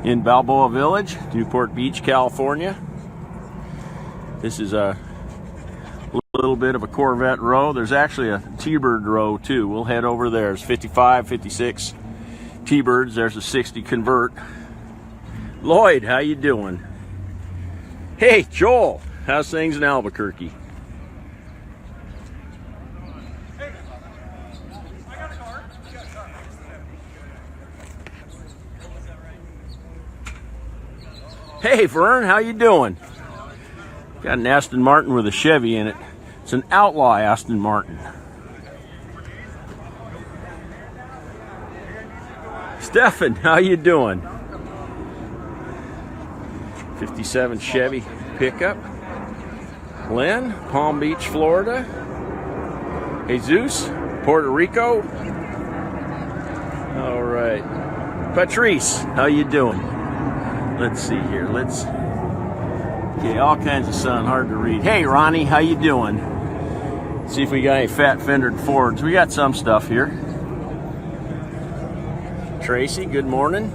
in Balboa Village, Newport Beach, California. This is a little bit of a Corvette row. There's actually a T-Bird row too. We'll head over there. There's 55, 56 T-Birds. There's a 60 Convert. Lloyd, how you doing? Hey, Joel, how's things in Albuquerque? Hey, Vern, how you doing? Got an Aston Martin with a Chevy in it. It's an Outlaw Aston Martin. Stefan, how you doing? 57 Chevy pickup. Lynn, Palm Beach, Florida. Jesus, Puerto Rico. All right. Patrice, how you doing? Let's see here. Okay, all kinds of sun, hard to read. Hey, Ronnie, how you doing? See if we got any fat fendered Fords. We got some stuff here. Tracy, good morning.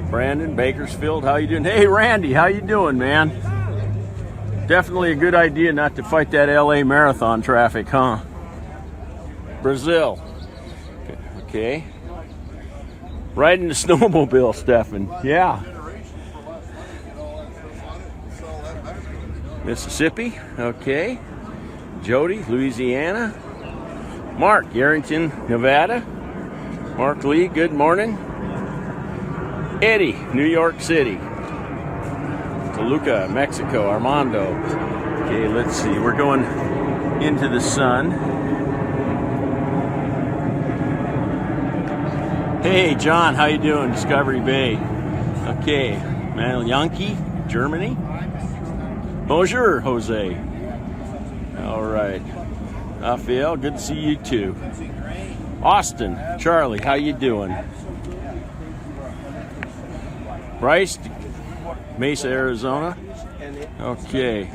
Brandon, Bakersfield, how you doing? Hey, Randy, how you doing, man? Definitely a good idea not to fight that LA marathon traffic, huh? Brazil. Okay. Riding the snowmobile, Stefan. Yeah. Mississippi. Okay. Jody, Louisiana. Mark, Yarrington, Nevada. Mark Lee, good morning. Eddie, New York City. Toluca, Mexico. Armando. Okay, let's see. We're going into the sun. Hey, John, how you doing? Discovery Bay. Okay, Yankee, Germany. Bonjour, Jose. All right. Raphael, good to see you too. Austin, Charlie, how you doing? Bryce, Mesa, Arizona. Okay.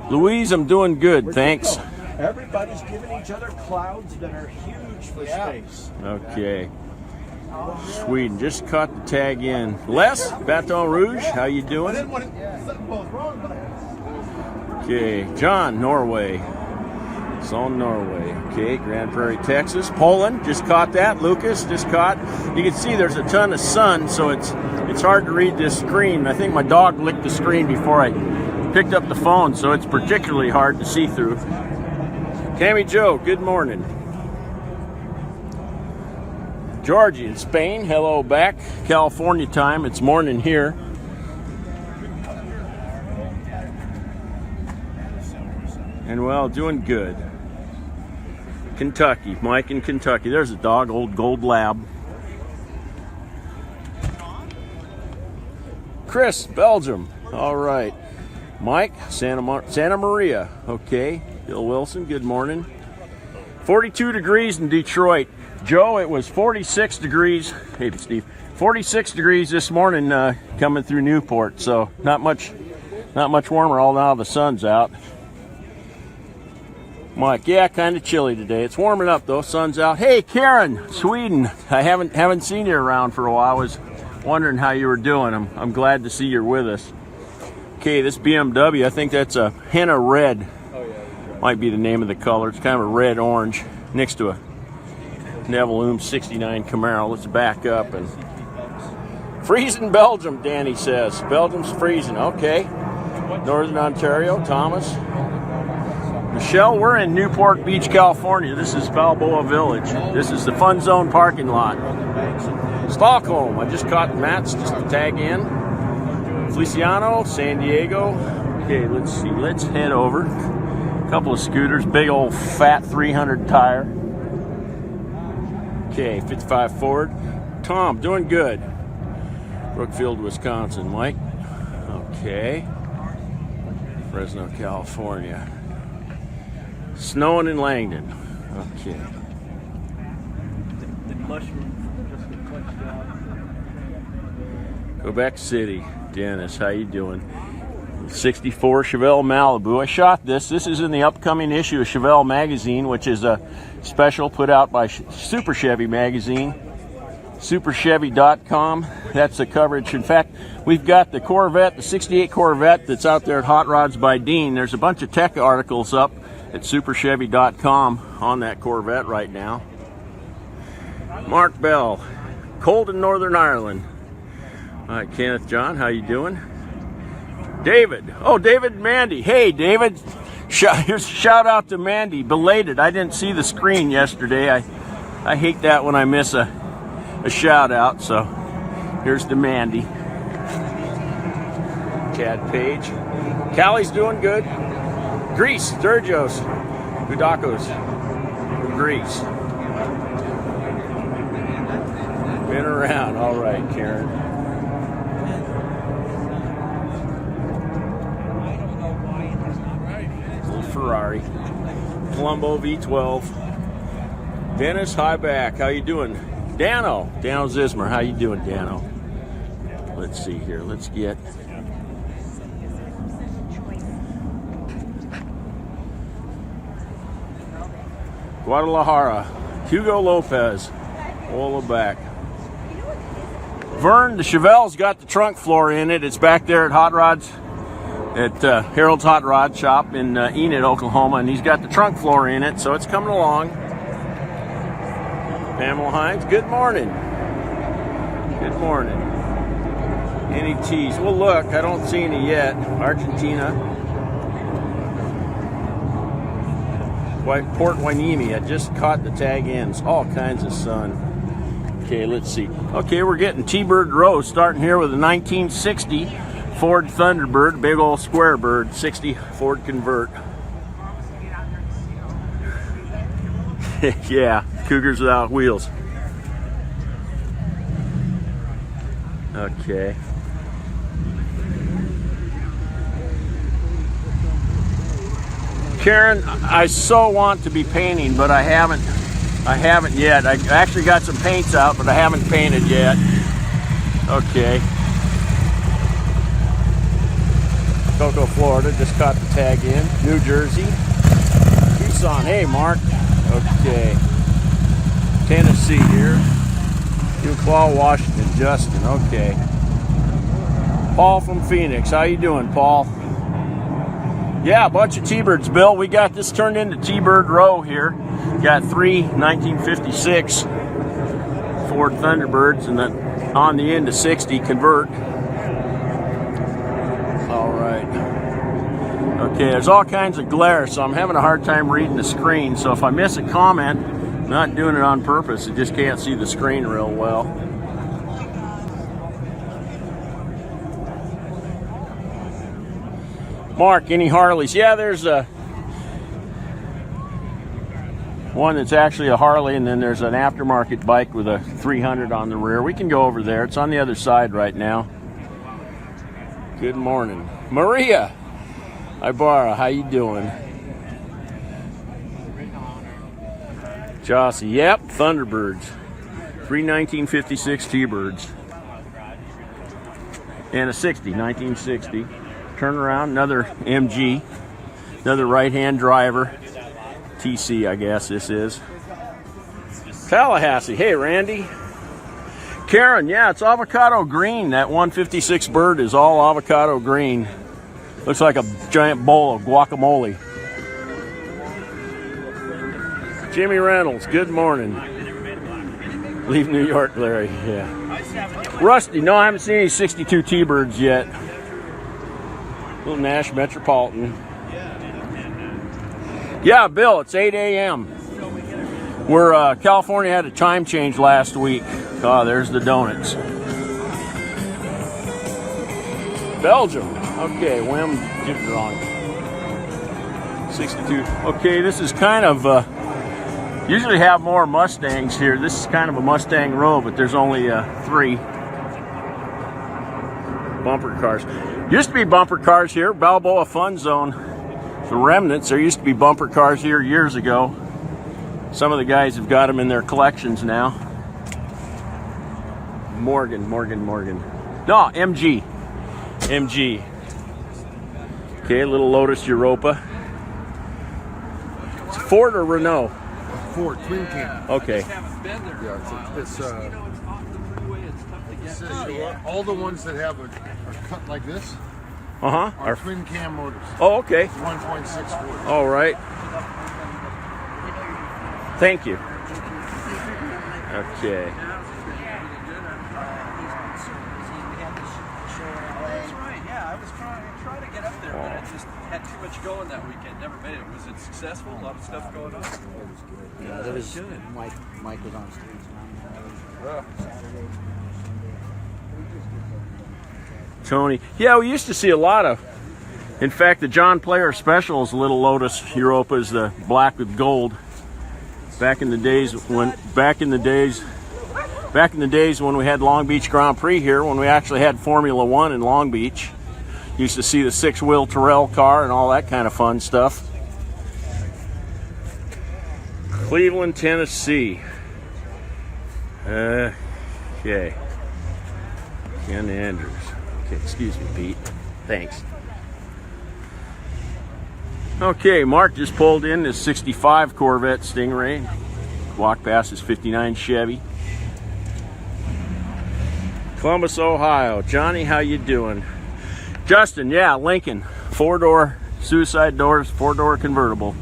Louise, I'm doing good, thanks. Everybody's giving each other clouds that are huge for space. Okay. Sweden, just caught the tag in. Les, Baton Rouge, how you doing? Okay, John, Norway. It's on Norway. Okay, Grand Prairie, Texas. Poland, just caught that. Lucas, just caught. You can see there's a ton of sun, so it's hard to read this screen. I think my dog licked the screen before I picked up the phone, so it's particularly hard to see through. Tammy Joe, good morning. Georgie in Spain, hello back. California time, it's morning here. And well, doing good. Kentucky, Mike in Kentucky. There's a dog, old gold lab. Chris, Belgium, all right. Mike, Santa Maria, okay. Bill Wilson, good morning. 42 degrees in Detroit. Joe, it was 46 degrees. Hey, Steve. 46 degrees this morning coming through Newport. So not much warmer. All now the sun's out. Mike, yeah, kind of chilly today. It's warming up though. Sun's out. Hey, Karen, Sweden. I haven't seen you around for a while. I was wondering how you were doing. I'm glad to see you're with us. Okay, this BMW, I think that's a henna red. Might be the name of the color. It's kind of a red-orange next to a Neville 69 Camaro. Let's back up and freezing Belgium, Danny says. Belgium's freezing. Okay. Northern Ontario, Thomas. Michelle, we're in Newport Beach, California. This is Balboa Village. This is the Fun Zone parking lot. Stockholm, I just caught Matt's just to tag in. Feliciano, San Diego. Okay, let's see. Let's head over. Couple of scooters, big old fat 300 tire. Okay, 55 Ford. Tom, doing good. Brookfield, Wisconsin. Mike. Okay. Fresno, California. Snowing in Langdon. Okay. Quebec City. Dennis, how you doing? 64 Chevelle Malibu. I shot this. This is in the upcoming issue of Chevelle magazine, which is a special put out by Super Chevy magazine. superchevy.com. That's the coverage. In fact, we've got the Corvette, the 68 Corvette that's out there at Hot Rods by Dean. There's a bunch of tech articles up at superchevy.com on that Corvette right now. Mark Bell, cold in Northern Ireland. All right, Kenneth John, how you doing? David. Oh, David and Mandy. Hey, David. Here's a shout out to Mandy. Belated. I didn't see the screen yesterday. I hate that when I miss a shout out. So here's to Mandy. Chad Page. Callie's doing good. Greece. Sturgios. Budakos. Greece. Been around. All right, Karen. Ferrari, Colombo V12. Dennis, hi back. How you doing? Dano Zismer. How you doing, Dano? Let's see here. Let's get Guadalajara. Hugo Lopez. All the back. Vern, the Chevelle's got the trunk floor in it. It's back there at Hot Rods. At Harold's Hot Rod Shop in Enid, Oklahoma, and he's got the trunk floor in it, so it's coming along. Pamela Hines, good morning. Good morning. Any teas? Well, look, I don't see any yet. Argentina. Port Hueneme, I just caught the tag ends. All kinds of sun. Okay, let's see. Okay, we're getting T-Bird Row, starting here with a 1960 Ford Thunderbird, big old square bird, 60 Ford Convert. Yeah, Cougars without wheels. Okay. Karen, I so want to be painting, but I haven't yet. I actually got some paints out, but I haven't painted yet. Okay. Cocoa, Florida, just caught the tag in. New Jersey. Tucson, hey Mark. Okay. Tennessee here. Claw, Washington, Justin, okay. Paul from Phoenix, how you doing, Paul? Yeah, a bunch of T-Birds, Bill. We got this turned into T-Bird Row here. Got 3 1956 Ford Thunderbirds and then on the end of 60 Convert. Okay, there's all kinds of glare, so I'm having a hard time reading the screen. So if I miss a comment, I'm not doing it on purpose. I just can't see the screen real well. Mark, any Harleys? Yeah, there's one that's actually a Harley, and then there's an aftermarket bike with a 300 on the rear. We can go over there. It's on the other side right now. Good morning. Maria. Ibarra, how you doing? Jossie, yep, Thunderbirds. 3 1956 T-Birds. And a 60, 1960. Turn around, another MG. Another right-hand driver. TC, I guess this is. Tallahassee, hey Randy. Karen, yeah, it's avocado green. That 156 bird is all avocado green. Looks like a giant bowl of guacamole. Jimmy Reynolds, good morning. Leave New York, Larry, yeah. Rusty, no, I haven't seen any 62 T-Birds yet. Little Nash Metropolitan. Yeah, Bill, it's 8 a.m. We're, California had a time change last week. Oh, there's the donuts. Belgium. Okay, Wim, get it wrong. 62. Okay, this is kind of, usually have more Mustangs here. This is kind of a Mustang row, but there's only 3 bumper cars. Used to be bumper cars here, Balboa Fun Zone. The remnants, there used to be bumper cars here years ago. Some of the guys have got them in their collections now. Morgan. No, MG. Okay, a little Lotus Europa. It's Ford or Renault? Ford, twin cam. Okay. Yeah, it's all the ones that have are cut like this Uh-huh. are twin cam motors. Oh, okay. 1.6 horse. All right. Thank you. Okay. That's right. Yeah, I was trying to get up there, but I just had too much going that weekend. Never made it. Was it successful? A lot of stuff going on. Yeah, that was good. Mike was on stage. Saturday, Tony. Yeah, we used to see a lot of. In fact, the John Player Special is a little Lotus Europa is the black with gold. Back in the days when we had Long Beach Grand Prix here, when we actually had Formula One in Long Beach, used to see the 6-wheel Terrell car and all that kind of fun stuff. Cleveland, Tennessee. Okay. Ken Andrews. Okay, excuse me, Pete. Thanks. Okay, Mark just pulled in his 65 Corvette Stingray. Walked past his 59 Chevy. Columbus, Ohio. Johnny, how you doing? Justin, yeah, Lincoln. 4-door, suicide doors, 4-door convertible.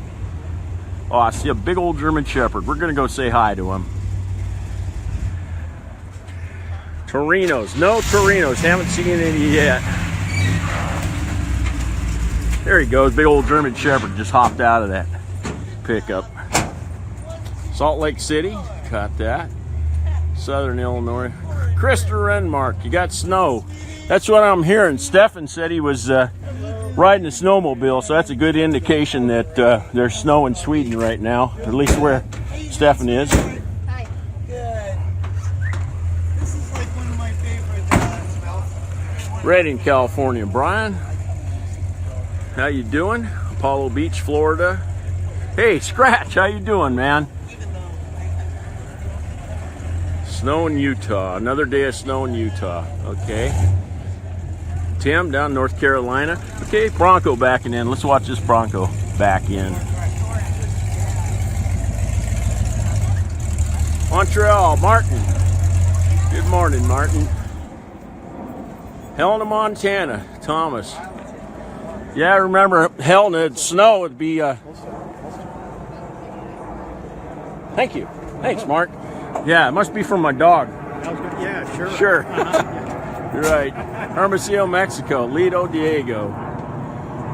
Oh, I see a big old German Shepherd. We're going to go say hi to him. Torinos. No Torinos. Haven't seen any yet. There he goes. Big old German Shepherd just hopped out of that pickup. Salt Lake City. Caught that. Southern Illinois. Christopher Renmark. You got snow. That's what I'm hearing. Stefan said he was riding a snowmobile, so that's a good indication that there's snow in Sweden right now, or at least where Stefan is. Hi. Good. This is like one of my favorite smells. Redding, California. Brian, how you doing? Apollo Beach, Florida. Hey, Scratch, how you doing, man? Snow in Utah. Another day of snow in Utah. Okay. Tim, down North Carolina. Okay, Bronco backing in. Let's watch this Bronco back in. Montreal, Martin. Good morning, Martin. Helena, Montana, Thomas. Yeah, I remember Helena, it'd snow, it'd be, Thank you. Thanks, Mark. Yeah, it must be from my dog. Yeah, sure. Sure. You're right. Hermosillo, Mexico. Lido, Diego.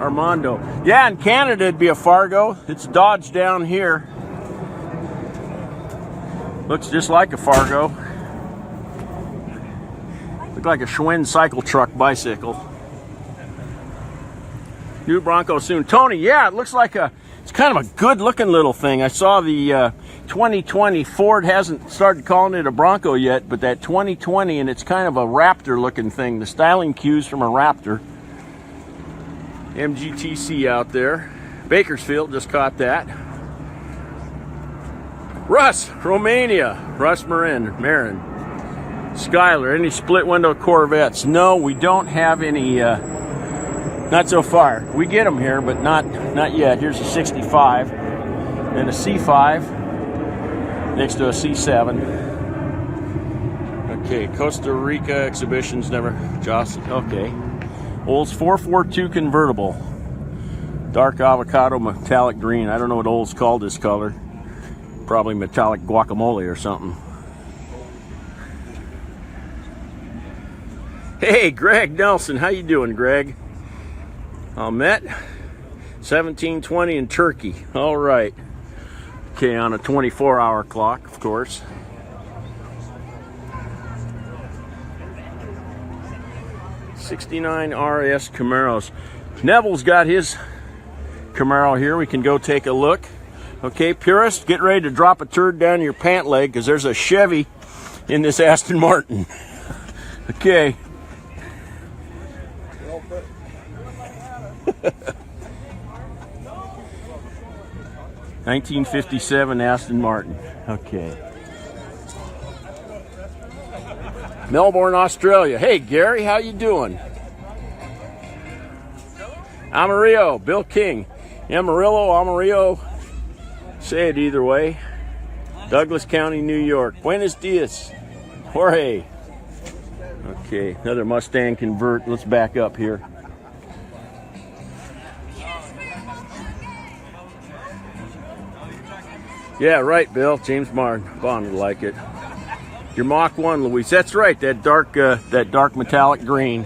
Armando. Yeah, in Canada it'd be a Fargo. It's Dodge down here. Looks just like a Fargo. Look like a Schwinn cycle truck bicycle. New Bronco soon. Tony, yeah, it looks like it's kind of a good looking little thing. I saw the 2020 Ford hasn't started calling it a Bronco yet, but that 2020, and it's kind of a Raptor looking thing. The styling cues from a Raptor. MGTC out there. Bakersfield just caught that. Russ, Romania. Russ Marin. Skyler, any split window Corvettes? No, we don't have any, not so far. We get them here, but not yet. Here's a 65 and a C5 next to a C7. Okay, Costa Rica exhibitions never jostled. Okay. Olds 442 convertible. Dark avocado metallic green. I don't know what Olds called this color. Probably metallic guacamole or something. Hey, Greg Nelson. How you doing, Greg? Met 1720 in Turkey. All right. Okay, on a 24-hour clock, of course. '69 RS Camaros. Neville's got his Camaro here. We can go take a look. Okay, purist, get ready to drop a turd down your pant leg because there's a Chevy in this Aston Martin. Okay. 1957 Aston Martin. Okay. Melbourne, Australia. Hey, Gary, how you doing? Amarillo, Bill King. Amarillo. Say it either way. Douglas County, New York. Buenos dias, Jorge. Okay, another Mustang convert. Let's back up here. Yeah, right, Bill. James Bond would like it. Your Mach 1, Luis. That's right. That dark metallic green.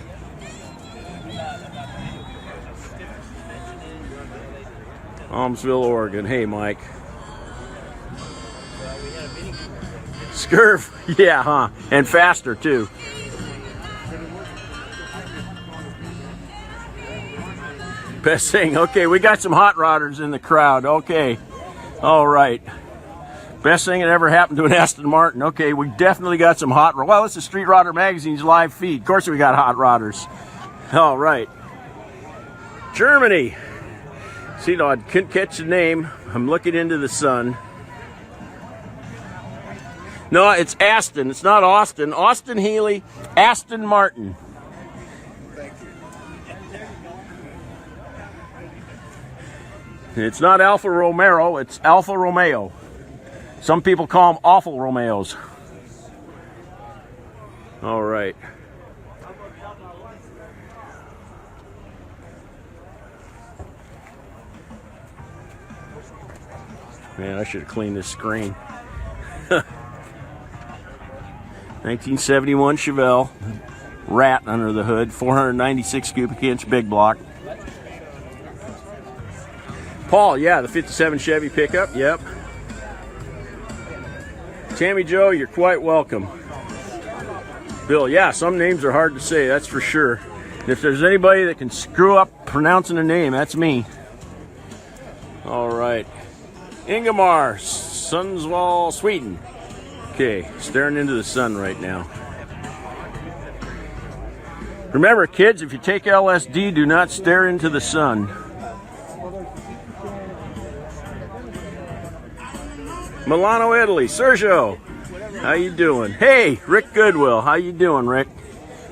Almsville, Oregon. Hey, Mike. Scurf. Yeah, huh? And faster too. Best thing. Okay, we got some hot rodders in the crowd. Okay. All right. Best thing that ever happened to an Aston Martin. Okay, we definitely got some hot rodders. Well, it's the Street Rodder Magazine's live feed. Of course we got hot rodders. All right. Germany. See, no, I couldn't catch the name. I'm looking into the sun. No, it's Aston. It's not Austin. Austin Healey, Aston Martin. It's not Alfa Romero, it's Alfa Romeo. Some people call them awful Romeos. All right. Man, I should have cleaned this screen. 1971 Chevelle, rat under the hood, 496 cubic inch big block. Paul, yeah, the 57 Chevy pickup, yep. Tammy Joe, you're quite welcome. Bill, yeah, some names are hard to say, that's for sure. And if there's anybody that can screw up pronouncing a name, that's me. All right. Ingemar, Sundsvall, Sweden. Okay, staring into the sun right now. Remember, kids, if you take LSD, do not stare into the sun. Milano, Italy. Sergio, how you doing? Hey, Rick Goodwill. How you doing, Rick?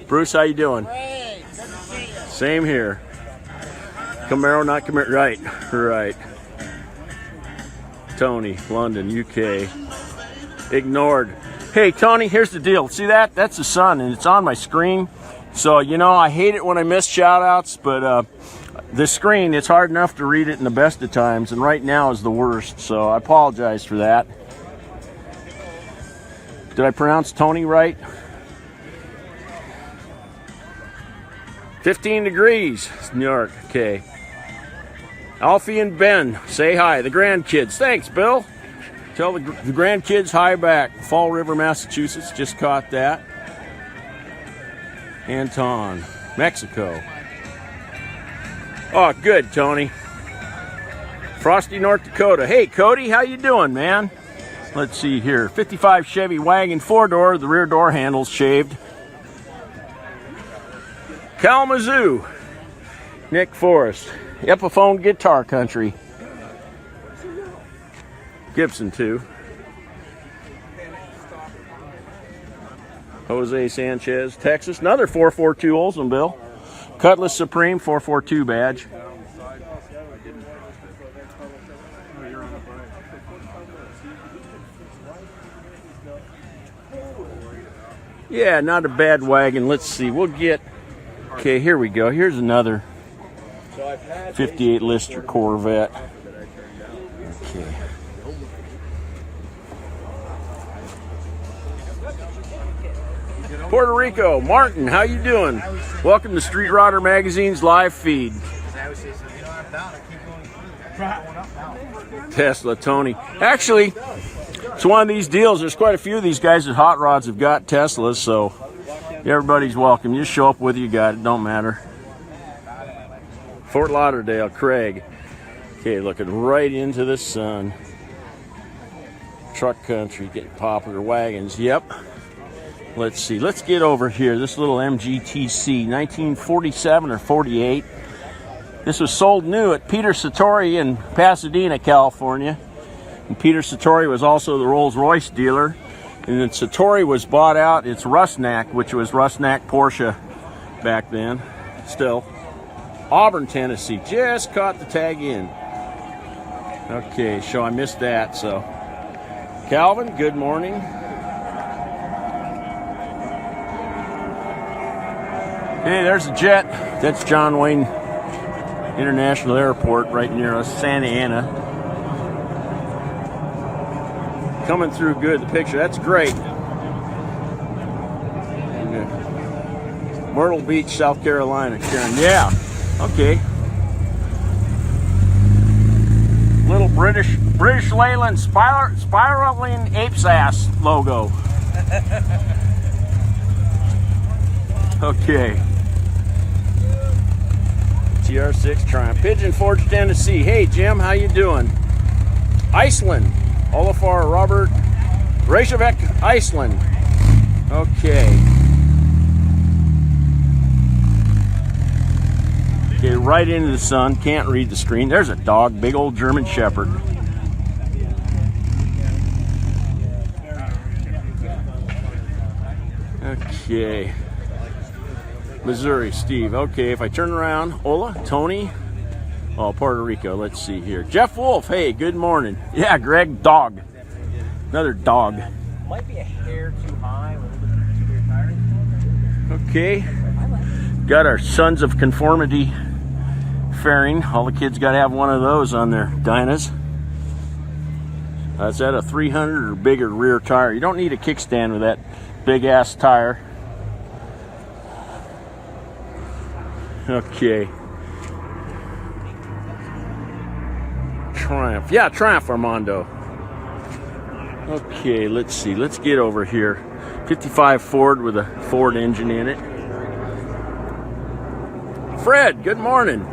Bruce, how you doing? Hey, good to see you. Same here. Camaro, not Camaro. Right, right. Tony, London, UK. Ignored. Hey, Tony, here's the deal. See that? That's the sun, and it's on my screen. So, you know, I hate it when I miss shout-outs, but the screen, it's hard enough to read it in the best of times, and right now is the worst, so I apologize for that. Did I pronounce Tony right? 15 degrees, New York, okay. Alfie and Ben, say hi. The grandkids, thanks, Bill. Tell the grandkids hi back. Fall River, Massachusetts, just caught that. Anton, Mexico. Oh, good, Tony. Frosty, North Dakota. Hey, Cody, how you doing, man? Let's see here. 55 Chevy wagon, 4-door. The rear door handle's shaved. Kalamazoo. Nick Forrest. Epiphone Guitar Country. Gibson, too. Jose Sanchez, Texas. Another 442 Oldsmobile. Cutlass Supreme 442 badge. Yeah, not a bad wagon. Let's see. We'll get... Okay, here we go. Here's another 58 Lister Corvette. Okay. Puerto Rico, Martin, how you doing? Welcome to Street Rodder Magazine's live feed. Tesla, Tony. Actually, it's one of these deals. There's quite a few of these guys at Hot Rods have got Teslas, so everybody's welcome. You show up with you got it, don't matter. Fort Lauderdale, Craig. Okay, looking right into the sun. Truck country, getting popular wagons. Yep. Let's see. Let's get over here. This little MGTC, 1947 or 48. This was sold new at Peter Satori in Pasadena, California. And Peter Satori was also the Rolls-Royce dealer. And then Satori was bought out. It's Rusnak, which was Rusnak Porsche back then. Still. Auburn, Tennessee. Just caught the tag in. Okay, so I missed that. So, Calvin, good morning. Hey, there's a jet. That's John Wayne International Airport right near us, Santa Ana. Coming through good, the picture. That's great. Myrtle Beach, South Carolina, Karen. Yeah, okay. Little British Leyland spiraling ape's ass logo. Okay. TR6 Triumph. Pigeon Forge, Tennessee. Hey Jim, how you doing? Iceland. Olafar Robert. Reykjavik, Iceland. Okay. Okay, right into the sun. Can't read the screen. There's a dog, big old German Shepherd. Okay. Missouri, Steve. Okay, if I turn around, Ola, Tony. Oh, Puerto Rico. Let's see here. Jeff Wolf. Hey, good morning. Yeah, Greg, dog. Another dog. Might be a hair too high, a little bit too tired. Okay. Got our Sons of Conformity fairing. All the kids got to have one of those on their Dynas. Is that a 300 or bigger rear tire? You don't need a kickstand with that big ass tire. Okay. Triumph. Yeah, Triumph, Armando. Okay, let's see. Let's get over here. 55 Ford with a Ford engine in it. Fred, good morning.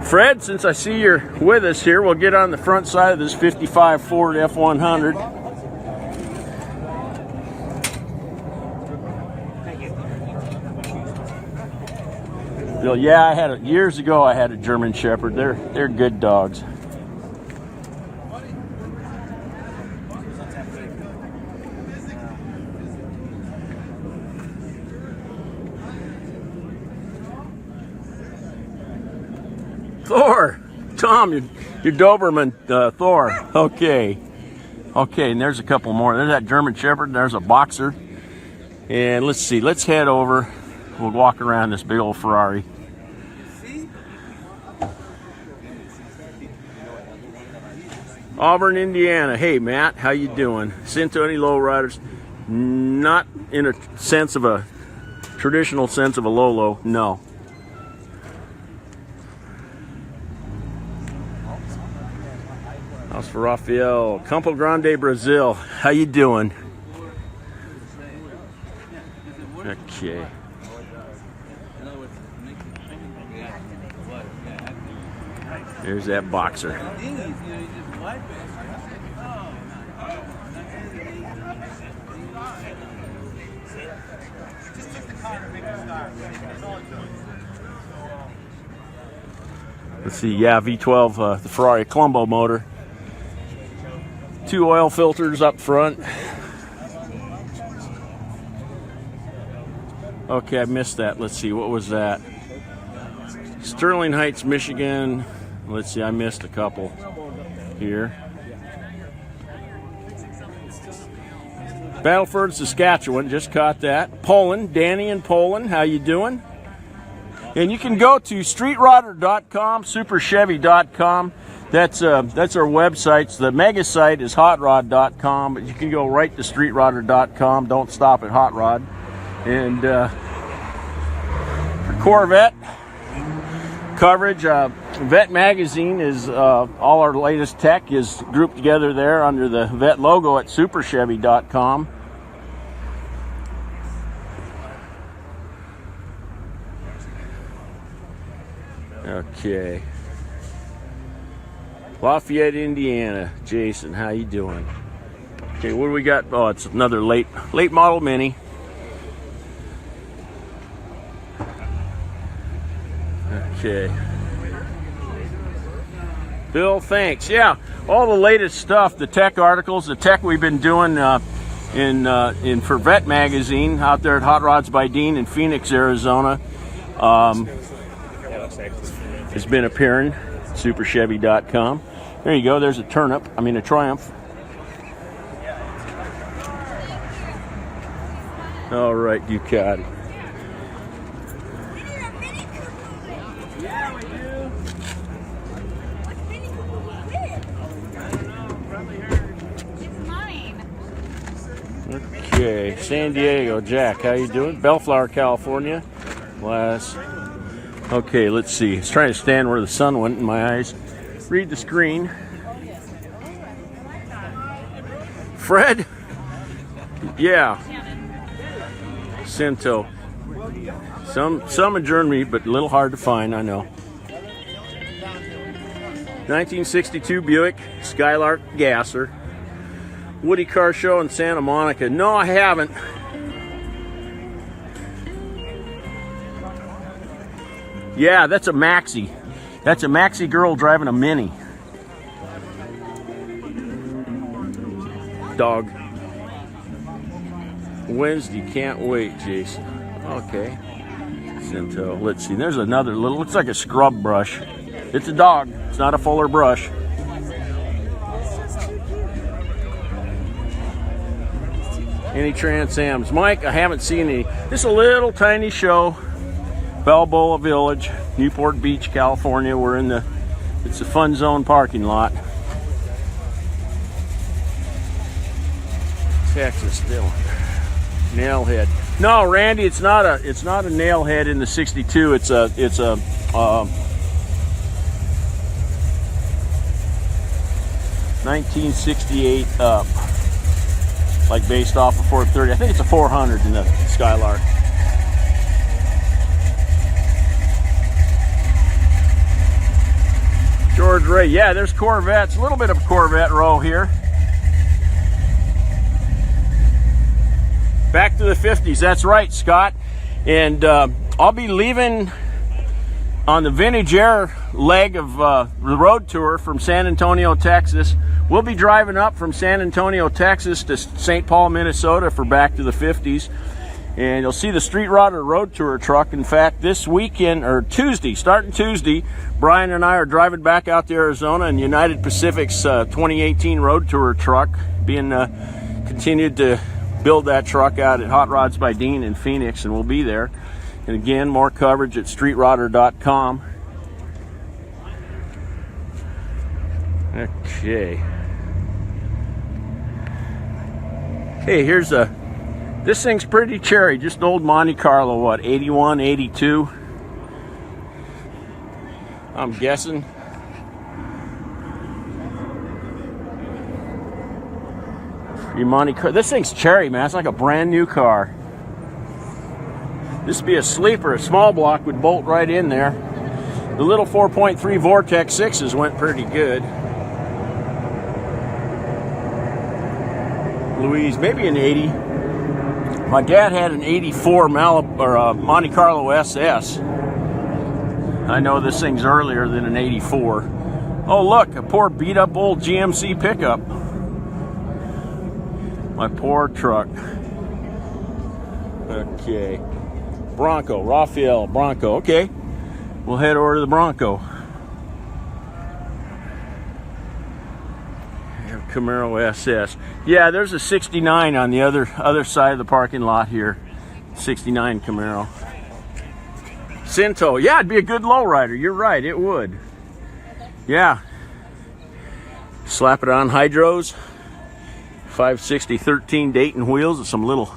Fred, since I see you're with us here, we'll get on the front side of this 55 Ford F100. Yeah, years ago I had a German Shepherd. They're good dogs. Thor, Tom, you're Doberman, Thor. Okay, and there's a couple more. There's that German Shepherd. And there's a Boxer. And let's see. Let's head over. We'll walk around this big old Ferrari. Auburn, Indiana. Hey, Matt, how you doing? Sent any lowriders? Not in a sense of a traditional sense of a low, no. House for Rafael, Campo Grande, Brazil. How you doing? Okay. There's that Boxer. Let's see, yeah, V12, the Ferrari Colombo motor. 2 oil filters up front. Okay, I missed that. Let's see, what was that? Sterling Heights, Michigan. Let's see, I missed a couple here. Battleford, Saskatchewan, just caught that. Poland, Danny in Poland, how you doing? And you can go to streetrodder.com, superchevy.com. That's our websites. The mega site is hotrod.com, but you can go right to streetrodder.com. Don't stop at Hot Rod. And for Corvette coverage, Vet Magazine is all our latest tech is grouped together there under the Vet logo at superchevy.com. Okay. Lafayette, Indiana. Jason, how you doing? Okay, what do we got? Oh, it's another late model Mini. Okay. Bill, thanks. Yeah, all the latest stuff, the tech articles, the tech we've been doing in for Vet Magazine out there at Hot Rods by Dean in Phoenix, Arizona, has been appearing. Superchevy.com. There you go. There's a a Triumph. All right, Ducati. Okay, San Diego, Jack, how you doing? Bellflower, California. Last. Okay, let's see. I was trying to stand where the sun went in my eyes. Read the screen. Fred? Yeah. Cinto. Some adjourned me, but a little hard to find, I know. 1962 Buick Skylark Gasser. Woody Car Show in Santa Monica. No, I haven't. Yeah, that's a maxi. That's a maxi girl driving a Mini. Dog. Wednesday, can't wait, Jason. Okay. Cinto. Let's see. There's another little, looks like a scrub brush. It's a dog. It's not a fuller brush. Any Trans Ams? Mike, I haven't seen any. Just a little tiny show. Balboa Village, Newport Beach, California. We're in the, it's a Fun Zone parking lot. Texas still. Nailhead. No, Randy, it's not a nailhead in the 62. It's a 1968 up. Like based off of 430. I think it's a 400 in the Skylark. George Ray. Yeah, there's Corvettes. A little bit of Corvette row here. Back to the 50s. That's right, Scott. And I'll be leaving on the Vintage Air leg of the road tour from San Antonio, Texas. We'll be driving up from San Antonio, Texas to St. Paul, Minnesota for Back to the 50s. And you'll see the Street Rodder Road Tour truck. In fact, this weekend, or Tuesday, starting Tuesday, Brian and I are driving back out to Arizona in United Pacific's 2018 Road Tour truck, being continued to build that truck out at Hot Rods by Dean in Phoenix, and we'll be there. And again, more coverage at streetrodder.com. Okay. Hey, here's this thing's pretty cherry, just an old Monte Carlo, what, 81, 82? I'm guessing. This thing's cherry, man. It's like a brand new car. This would be a sleeper. A small block would bolt right in there. The little 4.3 Vortex 6s went pretty good. Louise, maybe an 80. My dad had an 84 Monte Carlo SS. I know this thing's earlier than an 84. Oh, look, a poor beat up old GMC pickup. My poor truck. Okay. Bronco, Raphael, Bronco. Okay. We'll head over to the Bronco. Camaro SS. Yeah, there's a 69 on the other side of the parking lot here. 69 Camaro. Cinto. Yeah, it'd be a good lowrider. You're right, it would. Yeah. Slap it on hydros. 560 13 Dayton wheels with some little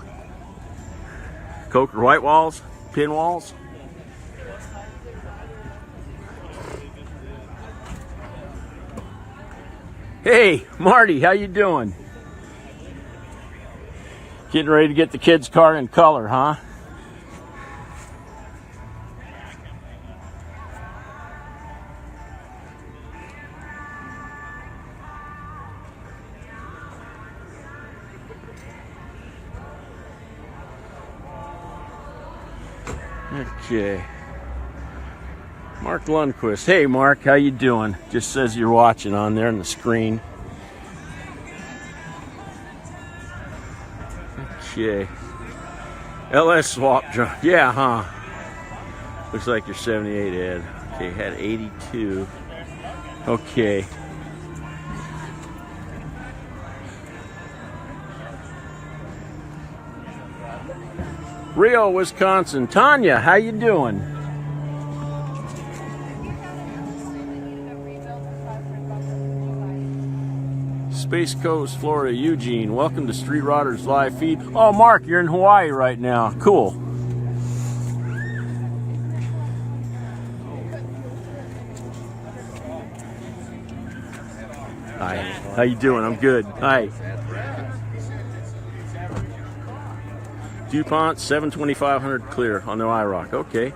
Coker white walls, pin walls. Hey, Marty, how you doing? Getting ready to get the kids' car in color, huh? Okay. Mark Lundquist. Hey, Mark, how you doing? Just says you're watching on there on the screen. Okay. LS swap drum. Yeah, huh? Looks like your 78 Ed. Okay, had 82. Okay. Rio, Wisconsin. Tanya, how you doing? Space Coast, Florida. Eugene, welcome to Street Rodder's live feed. Oh, Mark, you're in Hawaii right now. Cool. Hi. How you doing? I'm good. Hi. DuPont 72500 clear on the IROC. Okay.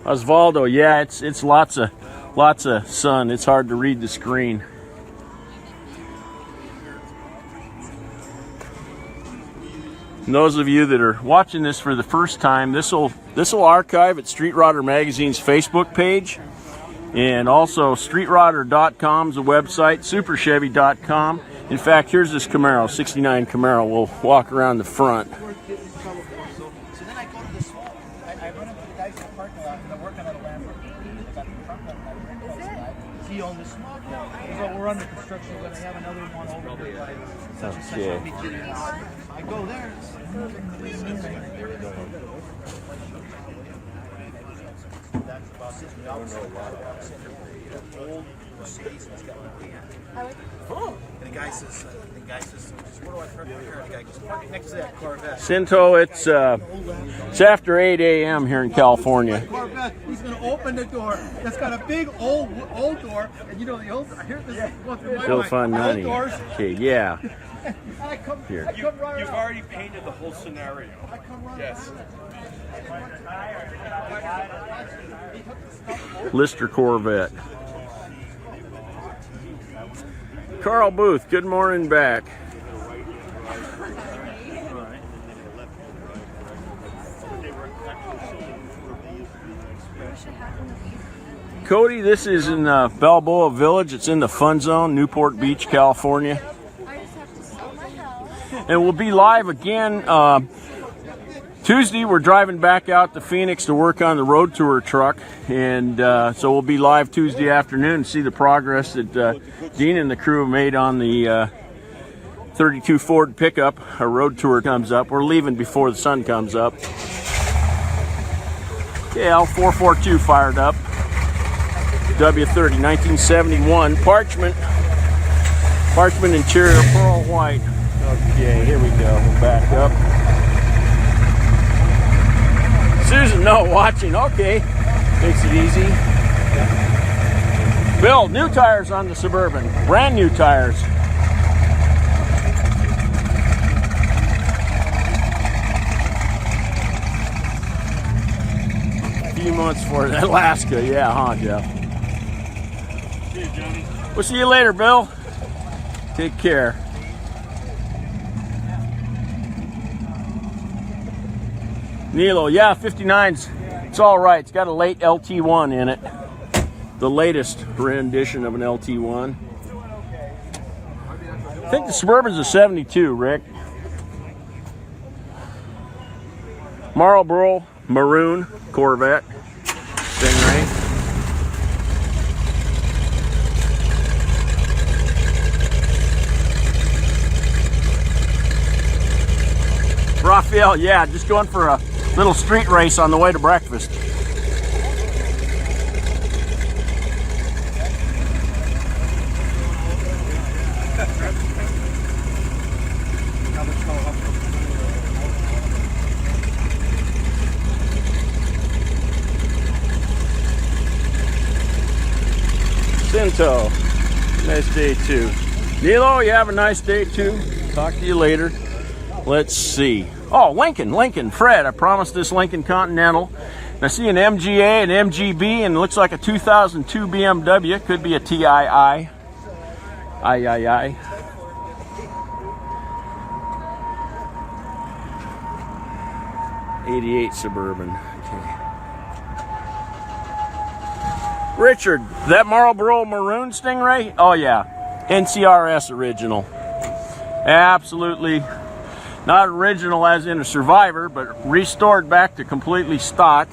Osvaldo, yeah, it's lots of sun. It's hard to read the screen. And those of you that are watching this for the first time, this will archive at Street Rodder Magazine's Facebook page, and also streetrodder.com is a website, superchevy.com. In fact, here's this Camaro, 69 Camaro. We'll walk around the front. So then I go to the small. I run into the guys in the parking lot and they're working on a Lamborghini. They got the front one. I ran into this guy. He owned the small car. So we're under construction. We're going to have another one over there by such and such. I'll meet you there. I go there. There we go. That's about it. We also got old Mercedes. It's got one hand. Oh. And the guy says, where do I park my car? And the guy goes, park it next to that Corvette. Cinto, it's after 8 a.m. here in California. Corvette, he's going to open the door. That's got a big old door. And you know, the old, here this is going through my Still mind. fun money. Doors. Okay, yeah. I come Here. right You've out. already painted the whole scenario. I come right Yes. Lister Corvette. Carl Booth, good morning back. Cody, this is in Balboa Village. It's in the Fun Zone, Newport Beach, California. I just have to sell my house. And we'll be live again Tuesday. We're driving back out to Phoenix to work on the road tour truck, and so we'll be live Tuesday afternoon and see the progress that Dean and the crew made on the 32 Ford pickup. Our road tour comes up. We're leaving before the sun comes up. Yeah, L442 fired up. W30, 1971, parchment interior, pearl white. Okay, here we go. We'll back up. Susan, no, watching. Okay, makes it easy. Bill, new tires on the Suburban, brand new tires. A few months for it. Alaska, yeah, huh, Jeff? We'll see you later, Bill. Take care. Nilo, yeah, 59's, it's all right. It's got a late LT1 in it. The latest rendition of an LT1. I think the Suburban's a 72, Rick. Marlboro Maroon Corvette. Stingray. Raphael, yeah, just going for a little street race on the way to breakfast. Cinto, nice day too. Nilo, you have a nice day too. Talk to you later. Let's see. Oh, Lincoln, Fred. I promised this Lincoln Continental. And I see an MGA, an MGB, and it looks like a 2002 BMW. Could be a TII. I. 88 Suburban. Okay. Richard, that Marlboro Maroon Stingray? Oh yeah, NCRS original. Absolutely. Not original as in a Survivor, but restored back to completely stock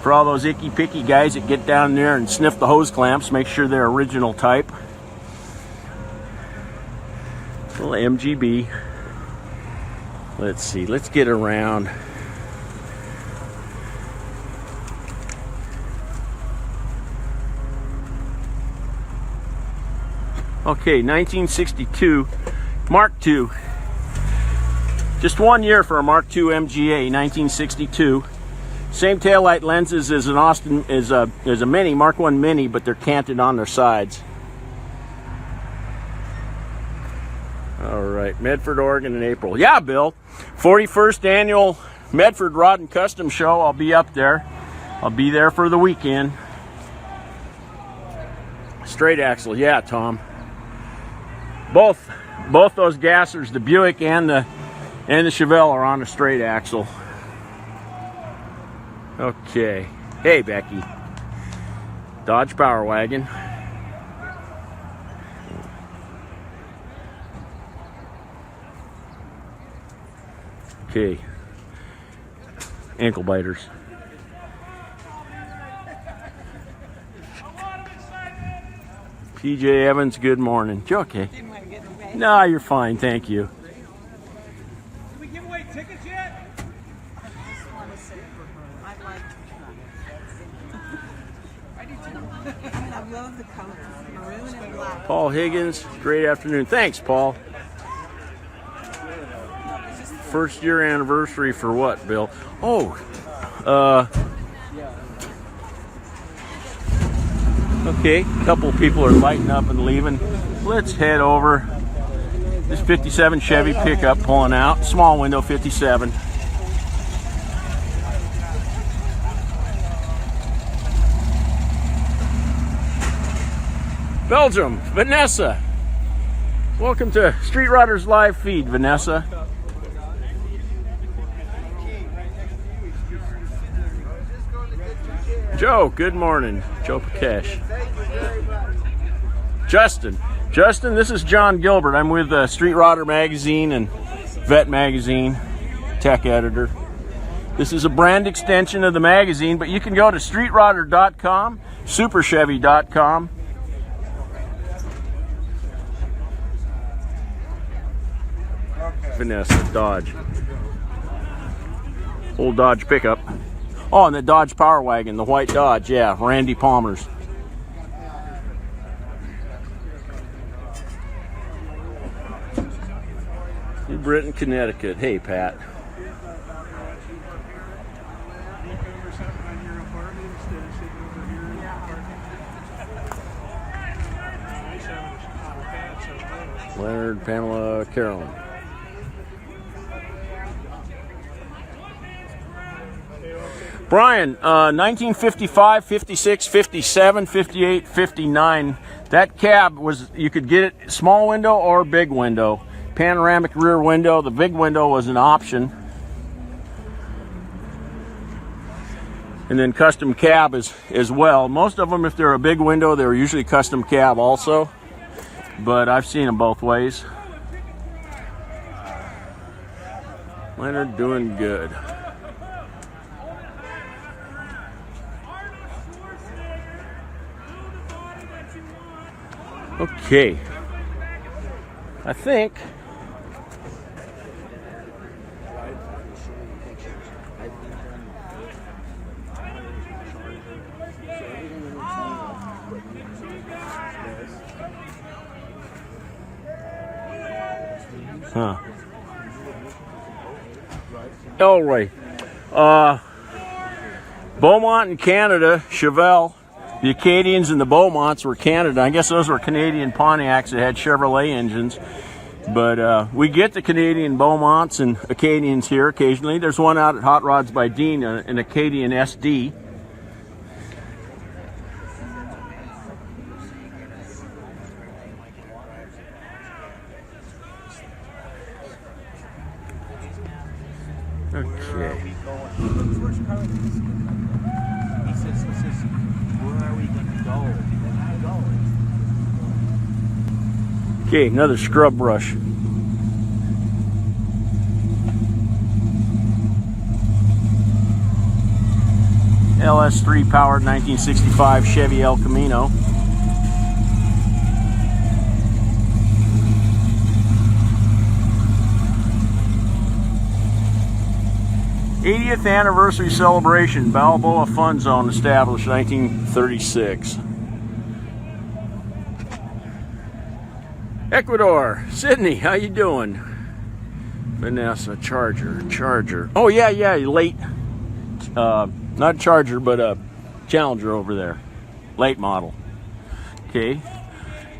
for all those icky picky guys that get down there and sniff the hose clamps, make sure they're original type. Little MGB. Let's see, let's get around. Okay, 1962 Mark II. Just 1 year for a Mark II MGA, 1962. Same taillight lenses as an Austin, as a Mini, Mark I Mini, but they're canted on their sides. All right, Medford, Oregon in April. Yeah, Bill, 41st annual Medford Rod and Custom Show. I'll be up there. I'll be there for the weekend. Straight axle, yeah, Tom. Both those gassers, the Buick and the Chevelle, are on a straight axle. Okay. Hey, Becky. Dodge Power Wagon. Okay. Ankle biters. PJ Evans, good morning. You okay? No, you're fine, thank you. Did we give away tickets yet? I love the colors, maroon and black. Paul Higgins, great afternoon. Thanks, Paul. First year anniversary for what, Bill? Oh, okay, a couple of people are lighting up and leaving. Let's head over. This 57 Chevy pickup pulling out. Small window 57. Belgium, Vanessa. Welcome to Street Riders Live Feed, Vanessa. Joe, good morning. Joe Pakesh. Justin, this is John Gilbert. I'm with Street Rodder Magazine and Vet Magazine, tech editor. This is a brand extension of the magazine, but you can go to streetrodder.com, superchevy.com. Vanessa, Dodge. Old Dodge pickup. Oh, and the Dodge Power Wagon, the white Dodge, yeah, Randy Palmer's. New Britain, Connecticut. Hey, Pat. Leonard, Pamela, Carolyn. Brian, 1955, 56, 57, 58, 59. That cab was, you could get it small window or big window. Panoramic rear window. The big window was an option. And then custom cab as well. Most of them, if they're a big window, they're usually custom cab also. But I've seen them both ways. Leonard doing good. Okay, I think Elroy, Beaumont in Canada, Chevelle. The Acadians and the Beaumonts were Canada. I guess those were Canadian Pontiacs that had Chevrolet engines. But we get the Canadian Beaumonts and Acadians here occasionally. There's one out at Hot Rods by Dean, an Acadian SD. Okay. Okay, another scrub brush. LS3 powered 1965 Chevy El Camino. '80th anniversary celebration, Balboa Fun Zone established 1936. Ecuador, Sydney, how you doing? Vanessa, Charger. Oh yeah, late. Not Charger, but a Challenger over there. Late model. Okay.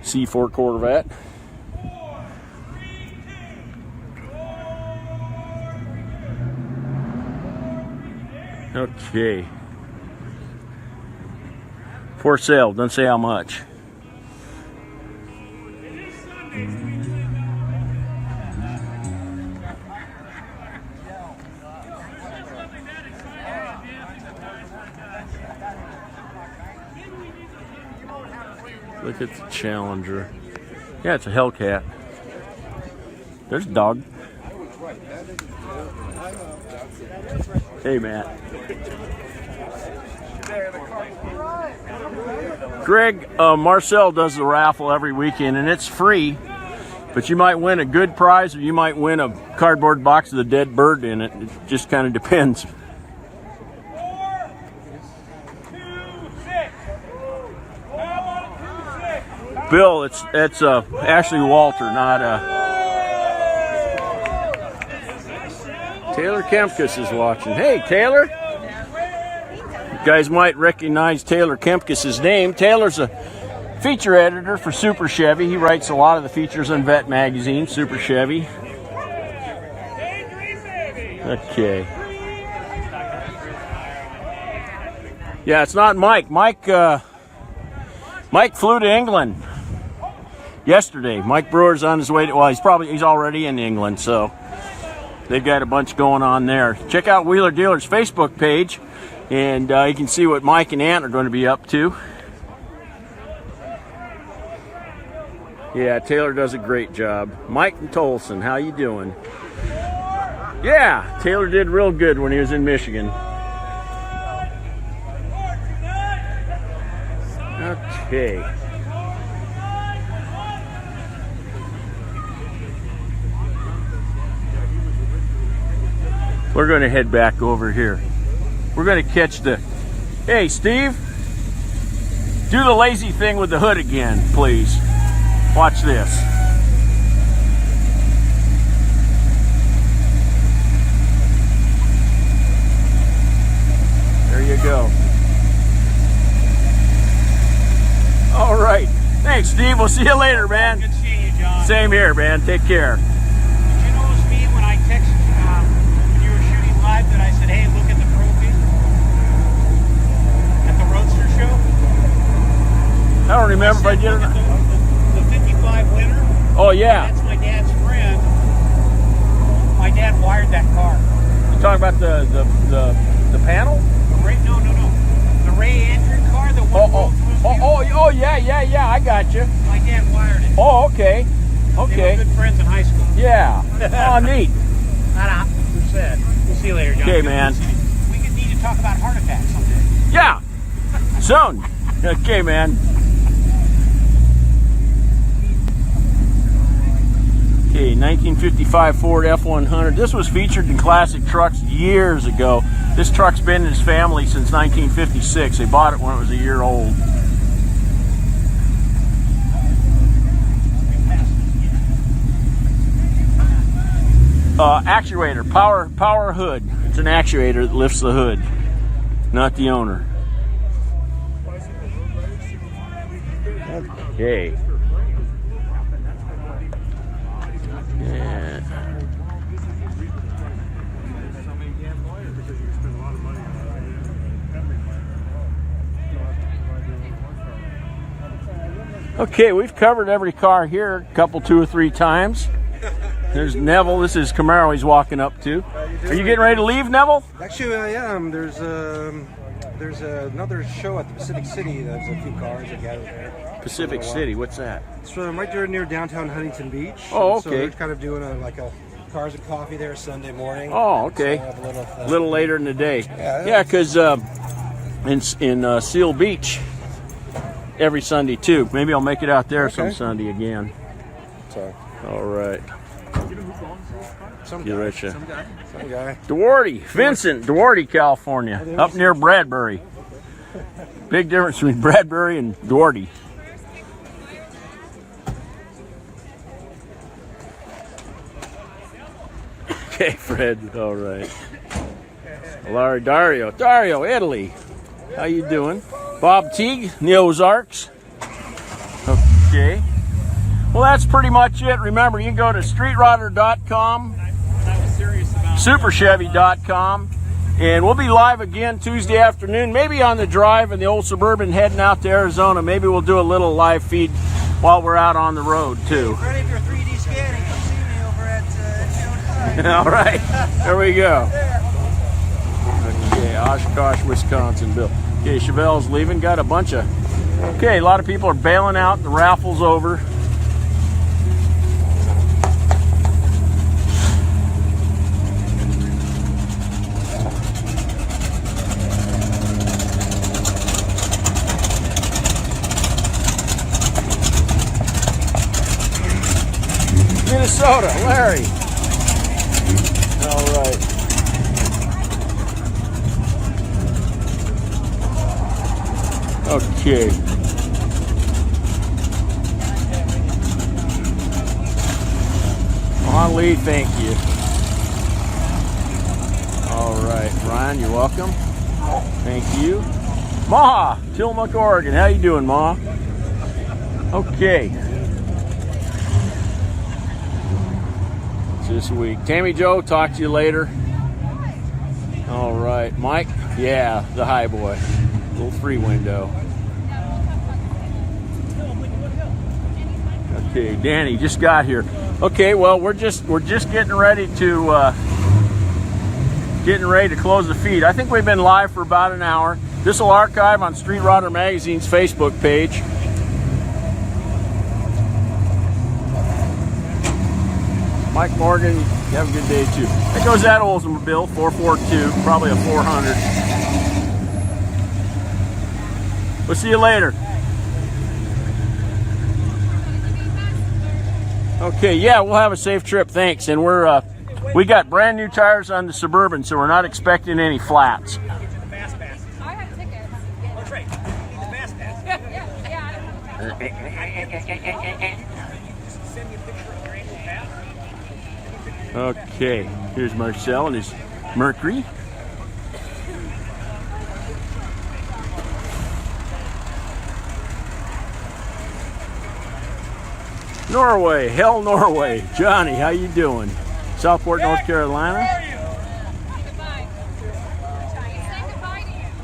C4 Corvette. Okay. For sale, doesn't say how much. Look at the Challenger. Yeah, it's a Hellcat. There's a dog. Hey, Matt. Greg, Marcel does the raffle every weekend, and it's free. But you might win a good prize, or you might win a cardboard box with a dead bird in it. It just kind of depends. Bill, it's Ashley Walter, not Taylor Kempkis is watching. Hey, Taylor. You guys might recognize Taylor Kempkis' name. Taylor's a feature editor for Super Chevy. He writes a lot of the features in Vet Magazine, Super Chevy. Okay. Yeah, it's not Mike. Mike flew to England yesterday. Mike Brewer's on his way to, well, he's already in England, so they've got a bunch going on there. Check out Wheeler Dealer's Facebook page, and you can see what Mike and Ant are going to be up to. Yeah, Taylor does a great job. Mike and Tolson, how you doing? Yeah, Taylor did real good when he was in Michigan. Okay. We're going to head back over here. We're going to catch the... Hey, Steve. Do the lazy thing with the hood again, please. Watch this. There you go. All right. Thanks, Steve. We'll see you later, man. Good seeing you, John. Same here, man. Take care. Did you know it was me when I texted when you were shooting live that I said, hey, look at the trophy at the Roadster show? I don't remember if I did or not. The 55 winner. Oh, yeah. That's my dad's friend. My dad wired that car. You talking about the panel? No. The Ray Andrew car that won World Oh, yeah. I got you. My dad wired it. Oh, okay. They were good friends in high school. Yeah. Oh, neat. We're sad. We'll see you later, John. Okay, man. We could need to talk about heart attacks someday. Yeah. Soon. Okay, man. Okay, 1955 Ford F100. This was featured in Classic Trucks years ago. This truck's been in his family since 1956. They bought it when it was a year old. Actuator, power hood. It's an actuator that lifts the hood, not the owner. Okay. Yeah. Okay, we've covered every car here a couple, 2 or 3 times. There's Neville. This is Camaro he's walking up to. Are you getting ready to leave, Neville? Actually, I am. There's another show at the Pacific City. There's a few cars that gathered there. Pacific City, what's that? It's right there near downtown Huntington Beach. Oh, okay. So they're kind of doing a cars and coffee there Sunday morning. Oh, okay. So a little later in the day. Yeah, because in Seal Beach every Sunday too. Maybe I'll make it out there some Sunday again. So. All right. Some guy. Duarte, Vincent, Duarte, California, up near Bradbury. Big difference between Bradbury and Duarte. Okay, Fred. All right. Larry Dario, Italy. How you doing? Bob Teague, the Ozarks. Okay. Well, that's pretty much it. Remember, you can go to streetrodder.com, superchevy.com, and we'll be live again Tuesday afternoon, maybe on the drive in the old Suburban heading out to Arizona. Maybe we'll do a little live feed while we're out on the road, too. Ready for your 3D scanning? Come see me over at All right. There we go. Okay, Oshkosh, Wisconsin, Bill. Okay, Chevelle's leaving. Got a bunch of... Okay, a lot of people are bailing out. The raffle's over. Minnesota, Larry. All right. Okay. On Lee, thank you. All right, Ryan, you're welcome. Thank you. Maha, Tillamook, Oregon. How you doing, Ma? Okay. This week. Tammy Joe, talk to you later. All right, Mike. Yeah, the high boy. Little free window. Okay, Danny just got here. Okay, well we're just getting ready to close the feed. I think we've been live for about an hour. This will archive on Street Rodder Magazine's Facebook page. Mike Morgan, you have a good day too. There goes that Oldsmobile, 442, probably a 400. We'll see you later. Okay, yeah, we'll have a safe trip, thanks. And we got brand new tires on the Suburban, so we're not expecting any flats. I have tickets. That's right. You need the fast pass. Just send me a picture of your ankle pass. Okay, here's Marcel and his Mercury. Norway, hell Norway. Johnny, how you doing? Southport, North Carolina.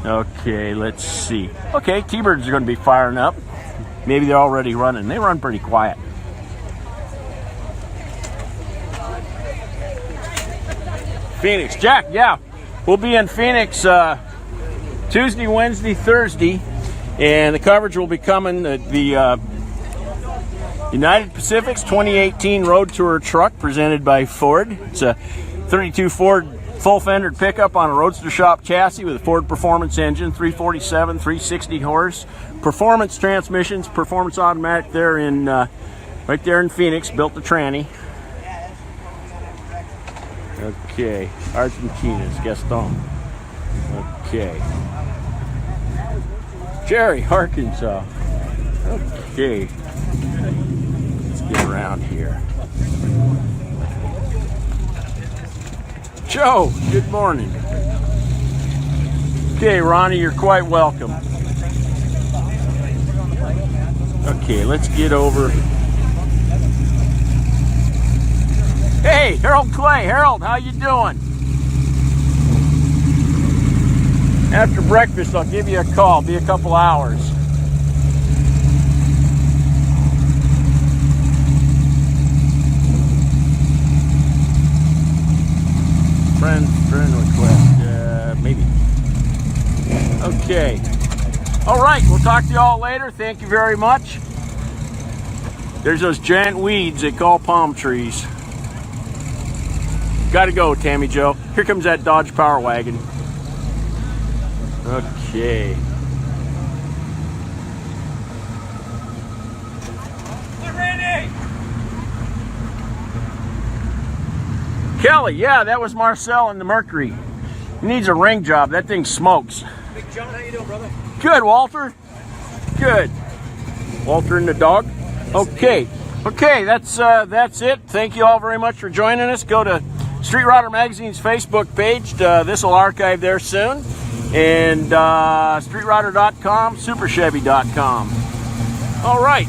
Okay, let's see. Okay, T-Birds are going to be firing up. Maybe they're already running. They run pretty quiet. Phoenix, Jack, yeah. We'll be in Phoenix Tuesday, Wednesday, Thursday, and the coverage will be coming. The United Pacific's 2018 Road Tour truck presented by Ford. It's a 32 Ford full-fendered pickup on a Roadster Shop chassis with a Ford Performance engine, 347, 360 horse, performance transmissions, performance automatic there in right there in Phoenix, built the tranny. Okay, Argentina's Gaston. Okay. Jerry, Arkansas. Okay. Let's get around here. Joe, good morning. Okay, Ronnie, you're quite welcome. Okay, let's get over. Hey, Harold Clay. Harold, how you doing? After breakfast, I'll give you a call. Be a couple hours. Friend request. Maybe. Okay. All right, we'll talk to you all later. Thank you very much. There's those giant weeds they call palm trees. Gotta go, Tammy Joe. Here comes that Dodge Power Wagon. Okay. Kelly, yeah, that was Marcel in the Mercury. He needs a ring job. That thing smokes. Big John, how you doing, brother? Good, Walter. Good. Walter and the dog. Okay. Okay, that's it. Thank you all very much for joining us. Go to Street Rodder Magazine's Facebook page. This will archive there soon. And streetrodder.com, superchevy.com. All right.